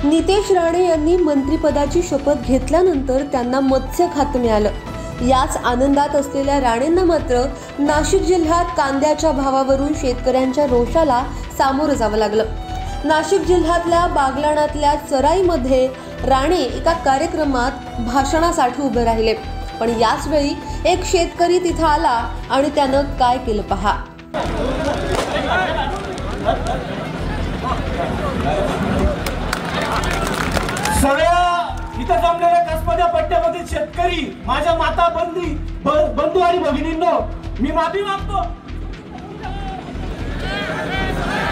नितेश राणे यांनी मंत्रिपदाची शपथ घेतल्यानंतर त्यांना मत्स्य खातं मिळालं। याच आनंदात असलेल्या राणेंना मात्र नाशिक जिल्ह्यात कांद्याच्या भावावरून शेतकऱ्यांच्या रोषाला सामोरं जावं लागलं। नाशिक जिल्ह्यातल्या बागलाणातल्या चराईमध्ये राणे एका कार्यक्रमात भाषणासाठी उभे राहिले, पण याच वेळी एक शेतकरी तिथं आला आणि त्यानं काय केलं पहा। सगळ्या इथं जमलेल्या कसबद्या पट्ट्यामधील शेतकरी, माझ्या माता बंधू आणि भगिनींनो, मी माफी मागतो।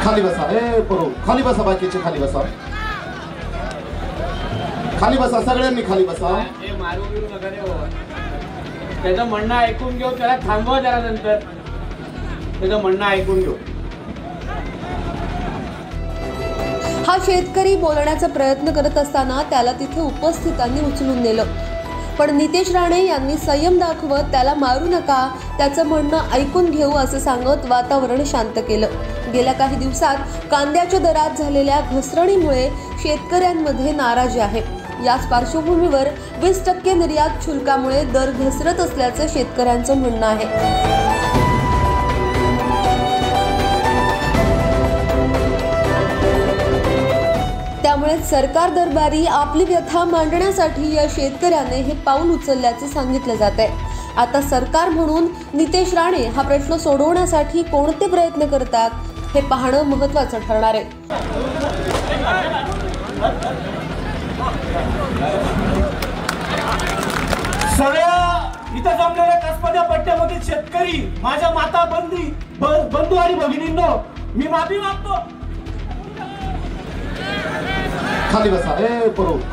खाली बसा, खाली बसा, बाकीचे खाली बसा, खाली बसा, सगळ्यांनी खाली बसा। मारू बिरू नका रे हो, त्याचं म्हणणं ऐकून घेऊ, त्याला थांबवा जरा, नंतर त्याचं म्हणणं ऐकून घेऊ। हा शेतकरी बोलण्याचा प्रयत्न करत असताना त्याला तिथे उपस्थितांनी उचलून नेलं, पण नितेश राणे यांनी संयम दाखवत त्याला मारू नका, त्याचं म्हणणं ऐकून घेऊ असं सांगत वातावरण शांत केलं। गेल्या काही दिवसात कांद्याच्या दरात झालेल्या घसरणीमुळे शेतकऱ्यांमध्ये नाराजी आहे। याच पार्श्वभूमीवर 20% निर्यात शुल्कामुळे दर घसरत असल्याचं शेतकऱ्यांचं म्हणणं आहे। त्यामुळे सरकार दरबारी आपली व्यथा मांडण्यासाठी या शेतकऱ्याने हे पाऊल उचलल्याचं सांगितलं जात आहे। आता सरकार म्हणून नितेश राणे हा प्रश्न सोडवण्यासाठी कोणते प्रयत्न करतात हे पाहणं महत्त्वाचं ठरणार आहे। सगळ्या इथं जमलेल्या कसबद्या पट्ट्यामधील शेतकरी, माझ्या माता बंधू आणि भगिनींनो, मी माफी मागतो। खाली बसा,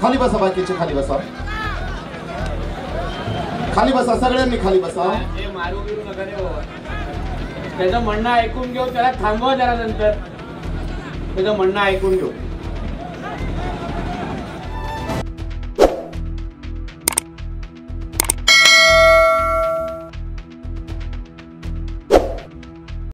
खाली बसा, बाकीचे खाली बसा, खाली बसा, सगळ्यांनी खाली बसा। मारू बिरू नका रे हो, त्याचं म्हणणं ऐकून घेऊ, त्याला थांबवा जरा, नंतर त्याचं म्हणणं ऐकून घेऊ।